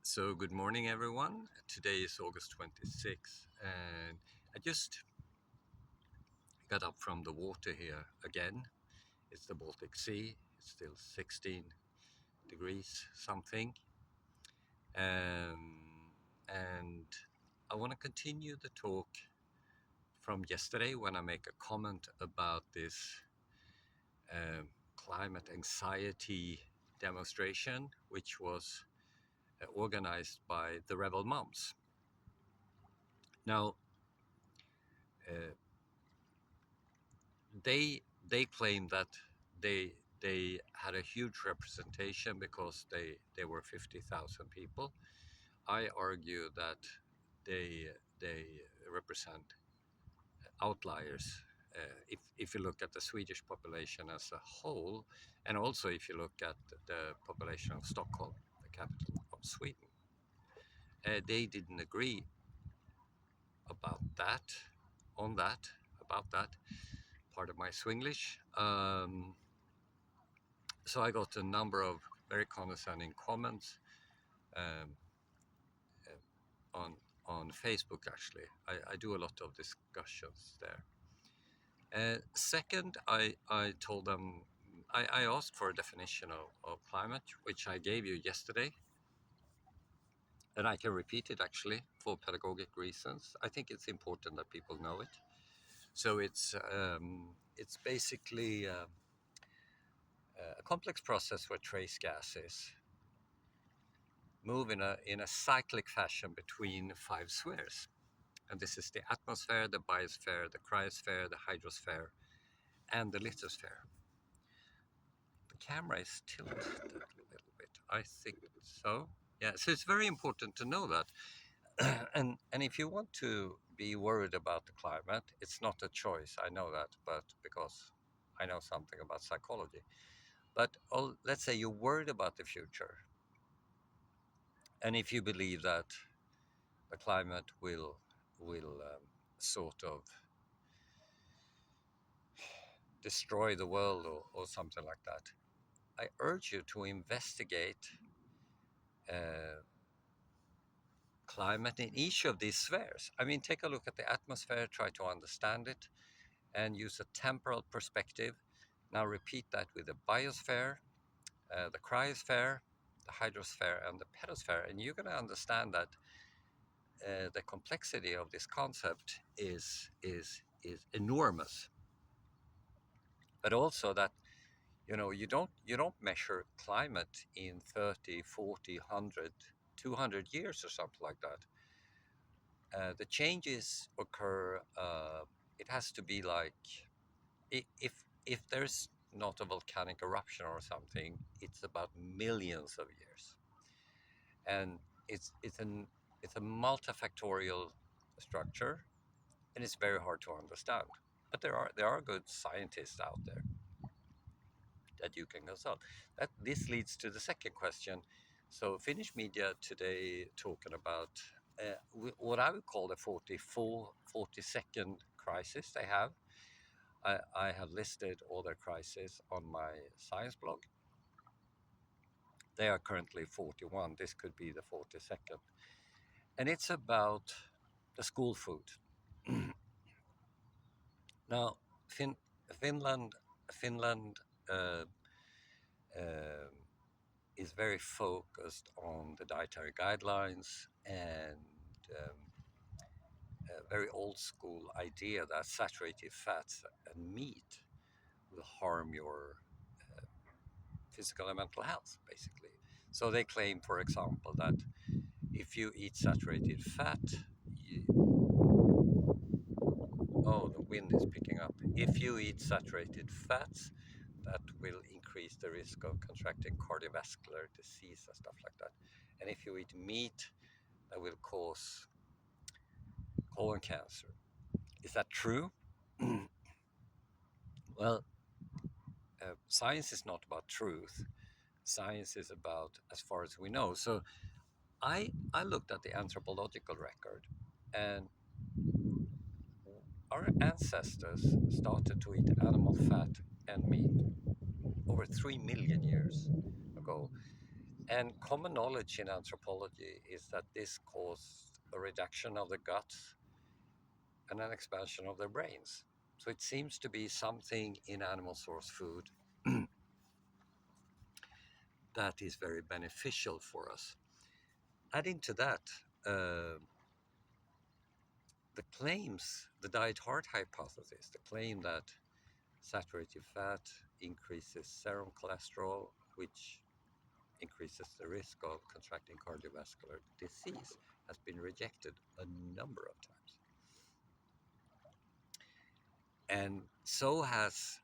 So, good morning, everyone. Today is August 26th, and I just got up from the water here again. It's the Baltic Sea, it's still 16 degrees something. And I want to continue the talk from yesterday when I make a comment about this climate anxiety demonstration, which was organized by the Rebel Moms. Now, uh, they claim that they had a huge representation because they were 50,000 people. I argue that they represent outliers. If you look at the Swedish population as a whole, and also if you look at the population of Stockholm, the capital of Sweden, they didn't agree about that, on that, about that part of my Swinglish. So I got a number of very condescending comments um, on Facebook. Actually, I do a lot of discussions there. Second, I told them I asked for a definition of climate, which I gave you yesterday, and I can repeat it actually for pedagogic reasons. I think it's important that people know it. So it's basically a complex process where trace gases move in a cyclic fashion between five spheres. And this is the atmosphere, the biosphere, the cryosphere, the hydrosphere, and the lithosphere. The camera is tilted a little bit. I think so. Yeah, so it's very important to know that. And if you want to be worried about the climate, it's not a choice. I know that, but because I know something about psychology. But let's say you're worried about the future, and if you believe that the climate will sort of destroy the world or something like that, I urge you to investigate uh, climate in each of these spheres. I mean, take a look at the atmosphere, try to understand it, and use a temporal perspective. Now repeat that with the biosphere, the cryosphere, the hydrosphere, and the pedosphere, and you're going to understand that the complexity of this concept is enormous. But also that you don't measure climate in 30, 40, 100, 200 years or something like that. The changes occur. It has to be like if there's not a volcanic eruption or something, it's about millions of years, and it's a multifactorial structure, and it's very hard to understand. But there are good scientists out there that you can consult. That this leads to the second question. So Finnish media today talking about what I would call the 42nd crisis they have. I have listed all their crises on my science blog. They are currently 41. This could be the 42nd. And it's about the school food. Now, Finland, Finland uh, um is very focused on the dietary guidelines and a very old school idea that saturated fats and meat will harm your physical and mental health, basically. So they claim, for example, that if you eat saturated fat, oh, the wind is picking up. If you eat saturated fats, that will increase the risk of contracting cardiovascular disease and stuff like that. And if you eat meat, that will cause colon cancer. Is that true? Well, science is not about truth. Science is about as far as we know. So I looked at the anthropological record, and our ancestors started to eat animal fat and meat over 3 million years ago. And common knowledge in anthropology is that this caused a reduction of the guts and an expansion of their brains. So it seems to be something in animal source food that is very beneficial for us. Adding to that, uh, the claims, the diet heart hypothesis, the claim that saturated fat increases serum cholesterol, which increases the risk of contracting cardiovascular disease, has been rejected a number of times. And so has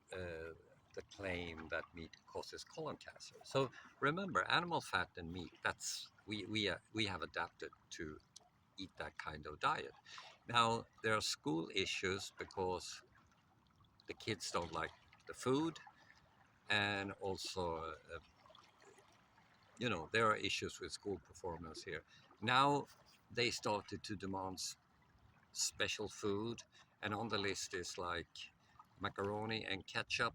the claim that meat causes colon cancer. So remember, animal fat and meat, we have adapted to eat that kind of diet. Now, there are school issues because the kids don't like the food, and also, there are issues with school performance here. Now, they started to demand special food, and on the list is like macaroni and ketchup,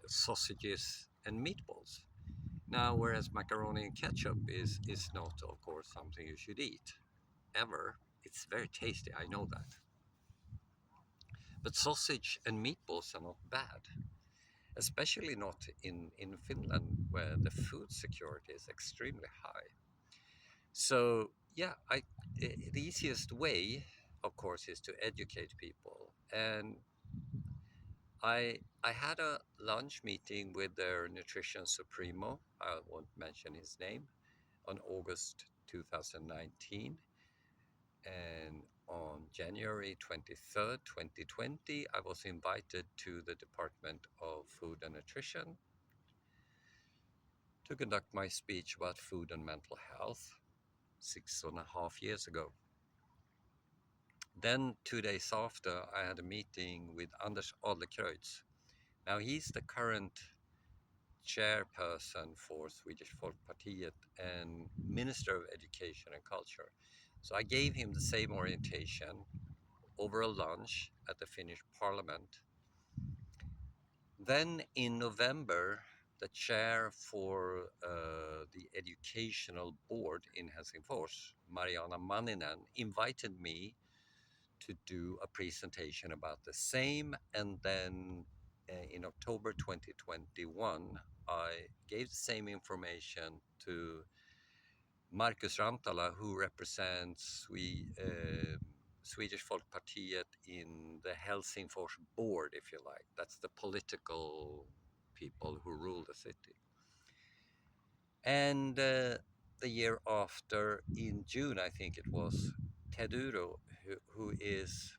sausages, and meatballs. Now, whereas macaroni and ketchup is not, of course, something you should eat ever. It's very tasty, I know that. But sausage and meatballs are not bad, especially not in Finland, where the food security is extremely high. So, yeah, the easiest way, of course, is to educate people. And I had a lunch meeting with their nutrition supremo. I won't mention his name, on August 2019. And on January 23rd, 2020, I was invited to the Department of Food and Nutrition to conduct my speech about food and mental health 6.5 years ago. Then, 2 days after, I had a meeting with Anders Adlercreutz. Now, he's the current chairperson for Swedish Folkpartiet and Minister of Education and Culture. So I gave him the same orientation over a lunch at the Finnish Parliament. Then in November, the chair for the educational board in Helsingfors, Mariana Manninen, invited me to do a presentation about the same. And then in October 2021, I gave the same information to Marcus Rantala, who represents Swedish Folkpartiet in the Helsingfors board, if you like. That's the political people who rule the city. And the year after, in June, I think it was, Ted Uro, who is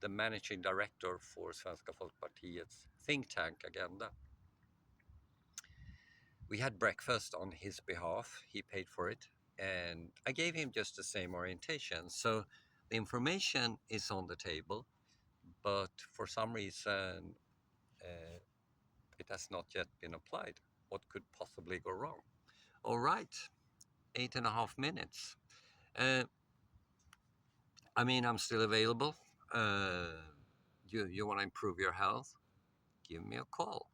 the managing director for Svenska Folkpartiets think tank Agenda. We had breakfast on his behalf. He paid for it. And I gave him just the same orientation. So the information is on the table, but for some reason, uh, it has not yet been applied. What could possibly go wrong? All right, 8.5 minutes. Uh, I mean, I'm still available. You want to improve your health? Give me a call.